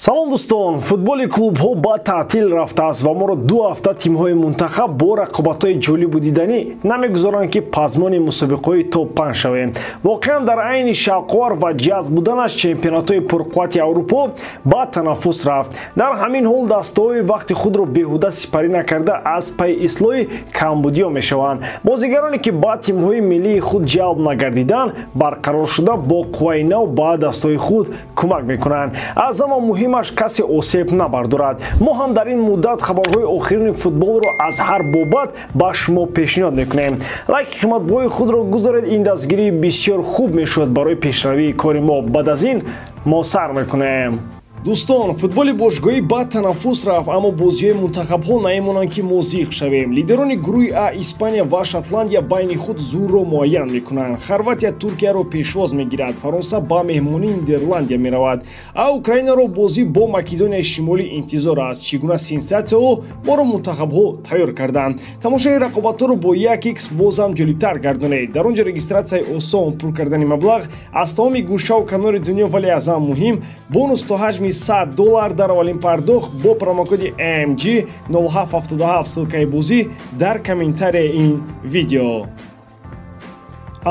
салом дӯстон, футболи клубҳо ба таътил рафтааст ва моро 2 ҳафта тимҳои мунтахаб бо рақобатҳои ҷолибу диданӣ намегузоранд ки пазмони мусобиқаҳои топ-5 шавем. Воқеан дар айни шавқовар ва ҷазб буданаш чемпионатҳои пурқуввати Аврупо ба танаффус рафт. Дар ҳамин ҳол дастаҳои вақти худро беҳуда сипарӣ накарда аз пай ислоҳи камбудиё мешаванд. Бозигароне ки ба тимҳои миллии худ ҷалб нагардиданд, барқарор шуда бо қувваи нав ба дастаҳои худ кӯмак мекунанд. Аз ҳама муҳимаш касе осеб набардорад. Мо ҳам дар ин муддат хабарҳои охирини футболро аз ҳар бобат ба шумо пешниҳод мекунем. Лайки қиматбоҳои худро гузоред, ин дастгирии бисёр хуб мешавад барои пешравии кори мо. Баъд аз ин мо сар мекунем. Дӯстон, футболи бошгоҳӣ ба танаффус рафт, аммо бозиҳои мунтахабҳо наимонанд ки мо зиқ шавем. Лидерони гурӯҳи А Испания ва Шотландия байни худ зурро муайян мекунанд. Хорватия Туркияро пешвоз мегирад, Фаронса ба меҳмонии Нидерландия меравад, а Украинаро бозӣ бо Македонияи Шимолӣ интизор аст. Чӣ гуна сенсатсияҳо моро мунтахабҳо тайёр карданд. Тамошои рақобатҳоро бо 1x бозам ҷолибтар гардонед. Дар он ҷо регистратсияи осон, пур кардани маблағ аз тамоми гӯшаву канори дунё, вале аз ҳам муҳим, бонус то ҳаҷми $100 дар аввалин пардохт бо промокоди AMG 0777 ссилкаи бозӣ дар комментарияи ин видео.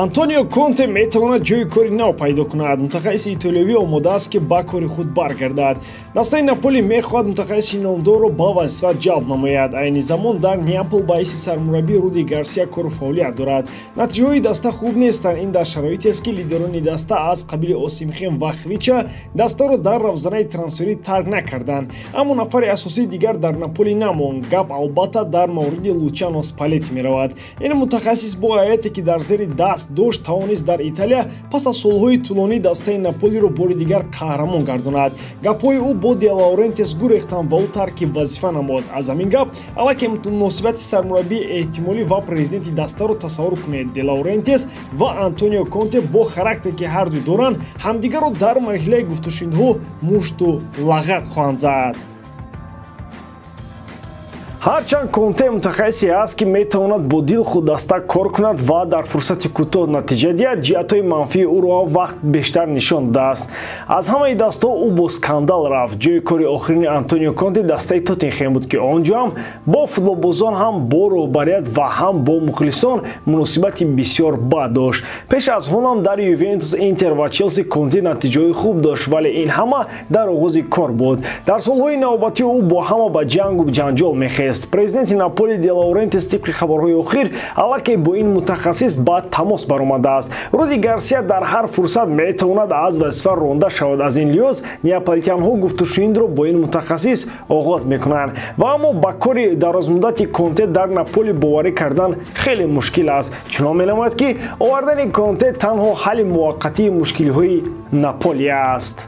Антонио Конте метавонад ҷойи кори нав пайдо кунад. Мутахассиси итолиёвӣ омодааст ки ба кори худ баргардад. Дастаи Наполи мехоҳад мутахассиси номдорро ба вазифа ҷалб намояд. Айни замон дар Неапол ба ҳайси сармураббӣ Руди Гарсия кору фаъолият дорад. Натиҷаҳои даста хуб нестанд. Ин дар шароитест ки лидерони даста аз қабили Осимхен ва Хвича дастаро дар равзанаи трансферӣ тарк накарданд. Аммо нафари асосии дигар дар Наполи намонд. Гап албатта дар мавриди Лучано Спалетти меравад. Ин мутахассис бо ҳайате ки дар зери даст дошт тавонист дар Италия пас аз солҳои тӯлонӣ дастаи Наполиро бори дигар қаҳрамон гардонад. Гапҳои ӯ бо Де Лаурентис гӯрехтанд ва ӯ тарки вазифа намуд. Аз ҳамин гап аллакай муносибати сармураббии эҳтимолӣ ва президенти дастаро тасаввур кунед. Де Лаурентис ва Антонио Конте бо характере ки ҳарду доранд, ҳамдигарро дар марҳилаи гуфтушунидҳо мушту лағат хоҳанд зад. ҳарчанд Конте мутахассисе аст ки метавонад бо дил худ даста кор кунад ва дар фурсати кӯтоҳ натиҷа диҳад, ҷиҳатҳои манфии ӯро вақт бештар нишон дааст. Аз ҳамаи дастҳо ӯ бо скандал рафт. ҷойи кори охирини Антонио Конте дастаи Тоттенхем буд ки он ҷо ҳам бо футболбозон ҳам бо роҳбарият ва ҳам бо мухлисон муносибати бисёр бад дошт. Пеш аз он ҳам дар Ювентус, Интер ва Челси Конте натиҷаҳои хуб дошт, вале ин ҳама дар оғози кор буд. Дар солҳои навбатӣ ӯ бо ҳама ба ҷангу ҷанҷол мехест. Президенти Наполи Де Лаурентис тибқи хабарҳои охир аллакай бо ин мутахассис ба тамос баромадааст. Руди Гарсия дар ҳар фурсат метавонад аз вазифа ронда шавад. Аз ин лиҳоз неаполитянҳо гуфтушунидро бо ин мутахассис оғоз мекунанд ва аммо ба кори дарозмуддати Конте дар Наполи боварӣ кардан хеле мушкил аст. чунон менамояд ки овардани Конте танҳо ҳалли муваққатии мушкилиҳои Наполи аст.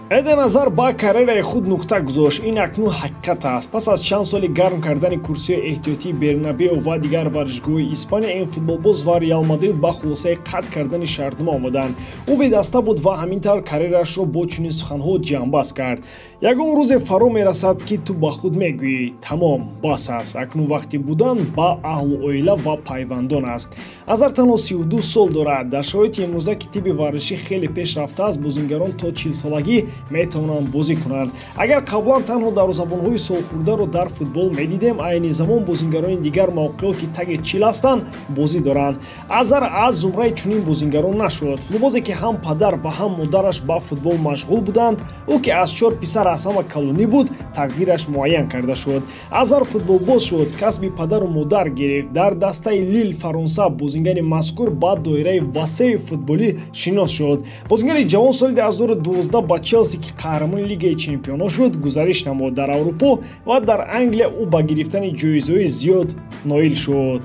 Эден Азар ба карьераи худ нуқта гузошт. Ин акнун ҳақиқат аст. Пас аз чанд соли гарм кардани курсиҳои эҳтиётии Бернабеу ва дигар варзишгоҳҳои Испания, ин футболбоз ва Реал Мадрид ба хулосаи қатъ кардани шартнома омаданд. ӯ бедаста буд ва ҳамин тавр карьерашро бо чунин суханҳо ҷамъбаст кард. Ягон рӯзе фаро мерасад ки ту ба худ мегӯӣ тамом, бас аст. Акнун вақти будан ба аҳлу оила ва пайвандон аст. Азар танҳо 32 сол дорад. Дар шароити имрӯза ки тибби варзишӣ хеле пеш рафтааст, бозигарон то 40 солагӣ метавонанд бозӣ кунанд. Агар қаблан танҳо дарвозабонҳои солхӯрдаро дар футбол медидем, айни замон бозигарони дигар мавқеҳо ки таги 40 ҳастанд бозӣ доранд. Азар аз зумраи чунин бозигарон нашуд. футболбозе ки ҳам падар ва ҳам модараш ба футбол машғул буданд, ӯ ки аз 4 писар аз ҳама калонӣ буд, тақдираш муайян карда шуд. Азар футболбоз шуд, касби падару модар гирифт. Дар дастаи Лил Фаронса бозигари мазкур ба доираи васеъи футболӣ шинос шуд. Бозигари ҷавон соли 2012 ба Челси ки қаҳрамони Лигаи Чемпионҳо шуд, гузариш намуд. Дар Аврупо ва дар Англия ӯ ба гирифтани ҷоизаҳои зиёд ноил шуд.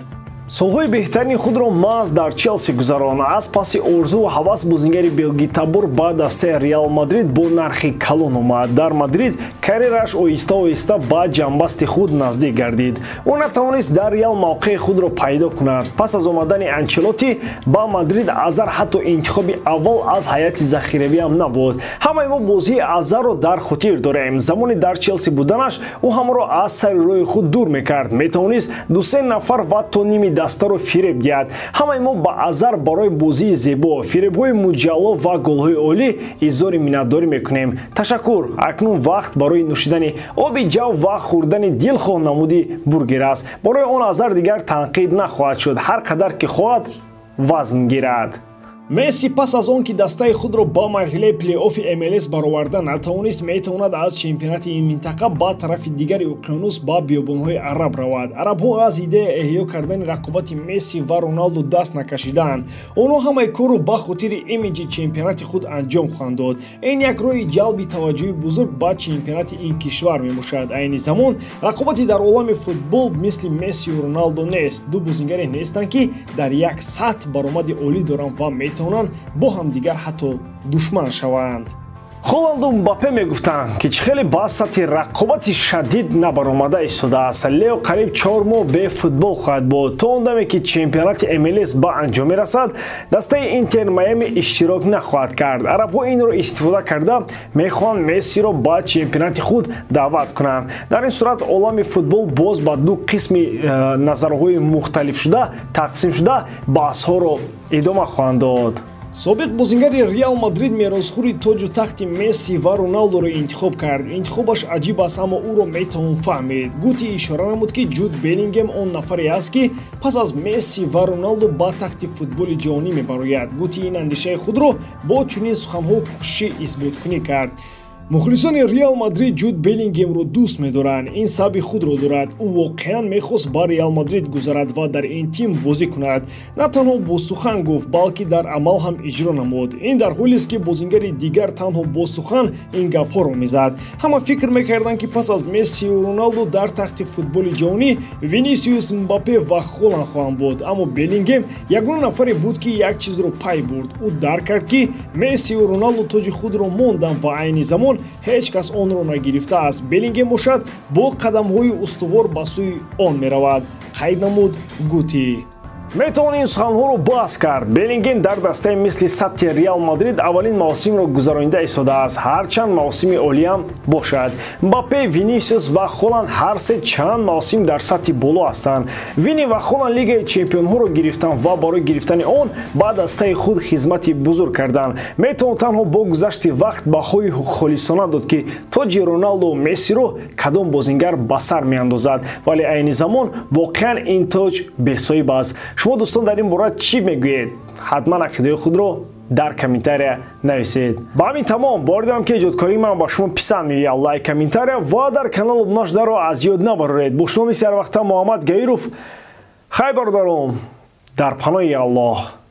солҳои беҳтарини худро маҳз дар Челси гузарон. Аз паси орзу ва ҳавас бозигари белгитабур ба дастаи Реал Мадрид бо нархи калон омад. Дар Мадрид карьераш оҳиста-оҳиста ба ҷамъбасти худ наздик гардид. ӯ натавонист дар Реал мавқеи худро пайдо кунад. Пас аз омадани Анчелоти ба Мадрид Азар ҳатто интихоби аввал аз ҳайати захиравӣ ҳам набуд. ҳамаи мо бозии Азарро дар хотир дорем. замони дар Челси буданаш ӯ ҳамаро аз сари роҳи худ дур мекард. метавонист 2-3 нафар ва то ними дастаро фиреб диҳад. Ҳамаи мо ба азар барои бозии зебо, фиребҳои муҷалло ва голҳои олӣ изҳори миннатдорӣ мекунем. Ташаккур. Акнун вақт барои нӯшидани оби ҷав ва хӯрдани дилхоҳ намуди бургер аст. Барои он азар дигар танқид нахоҳад шуд. Ҳар қадар ки хоҳад вазн гирад. Месси пас аз он ки дастаи худро ба марҳилаи плей-оффи МЛС бароварда натавонист, метавонад аз чемпионати ин минтақа ба тарафи дигари уқёнус ба биёбонҳои араб равад. Арабҳо аз идея эҳё кардани рақобати Месси ва Роналду даст накашиданд. онҳо ҳамаи корро ба хотири имиҷи чемпионати худ анҷом хоҳанд дод. ин як роҳи ҷалби таваҷҷӯҳи бузург ба чемпионати ин кишвар мебошад. айни замон рақобати дар олами футбол мисли Мессию Роналду нест. ду бозингаре нестанд ки дар як сатҳ баромади олӣ доранд ва метавонанд бо ҳамдигар ҳатто душман шаванд. Холланду Мбаппе мегуфтанд ки чӣ хеле ба сатҳи рақобати шадид набаромада истодааст. Лео қариб 4 моҳ бе футбол хоҳад буд. То он даме ки чемпионати МЛС ба анҷом мерасад, дастаи Интер Майами иштирок нахоҳад кард. Арабҳо инро истифода карда мехоҳанд Мессиро ба чемпионати худ даъват кунанд. Дар ин сурат олами футбол боз ба ду қисми назарҳои мухталифшуда тақсим шуда баҳсҳоро идома хоҳанд дод. собиқ бозингари Реал Мадрид меросхӯри тоҷу тахти Месси ва Роналдуро интихоб кард. Интихобаш аҷиб аст, аммо ӯро метавон фаҳмид. Гути ишора намуд ки Ҷуд Беллингем он нафаре аст ки пас аз Месси ва Роналду ба тахти футболи ҷаҳонӣ мебарояд. Гути ин андешаи худро бо чунин суханҳо кӯшиши исботкунӣ кард. мухлисони Реал Мадрид Ҷуд Беллингемро дӯст медоранд. ин сабаби худро дорад. ӯ воқеан мехост ба Реал Мадрид гузарад ва дар ин тим бозӣ кунад. На танҳо бо сухан гуфт, балки дар амал ҳам иҷро намуд. ин дар ҳолест ки бозингари дигар танҳо бо сухан ин гапҳоро мезад. ҳама фикр мекарданд ки пас аз Мессию Роналду дар тахти футболи ҷаҳонӣ Винисиус, Мбаппе ва Холланд хоҳанд буд. аммо Беллингем ягона нафаре буд ки як чизро пай бурд. ӯ дарк кард ки Мессию Роналду тоҷи худро монданд ва айни замон ҳеҷ кас онро нагирифтааст. Беллингем бошад бо қадамҳои устувор ба сӯи он меравад. қайд намуд Гути. метавон ин суханҳоро баҳс кард. Беллингем дар дастаи мисли сатҳи Реал Мадрид аввалин мавсимро гузаронида истодааст, ҳарчанд мавсими олиам бошад. Мбаппе, Винисиус ва Холланд ҳар се чанд мавсим дар сатҳи боло ҳастанд. Вини ва Холланд лигаи чемпионҳоро гирифтанд ва барои гирифтани он ба дастаи худ хизмати бузург карданд. метавон танҳо бо гузашти вақт баҳои холисона дод ки тоҷи Роналду ва Мессиро кадом бозингар ба сар меандозад, вале айни замон воқеан ин тоҷ бесоиб аст. шумо дӯстон дар ин бора чӣ мегӯед? ҳатман ақидаи худро дар комментария нависед. ба ҳамин тамом боридам ки эҷодкории ман ба шумо писанд меояд. лайк, комментария ва дар канал обуна шуданро аз ёд набароред. бо шумо мисли ҳар вақта Муҳаммад Гаиров. хай бародарон, дар паноҳи Аллоҳ.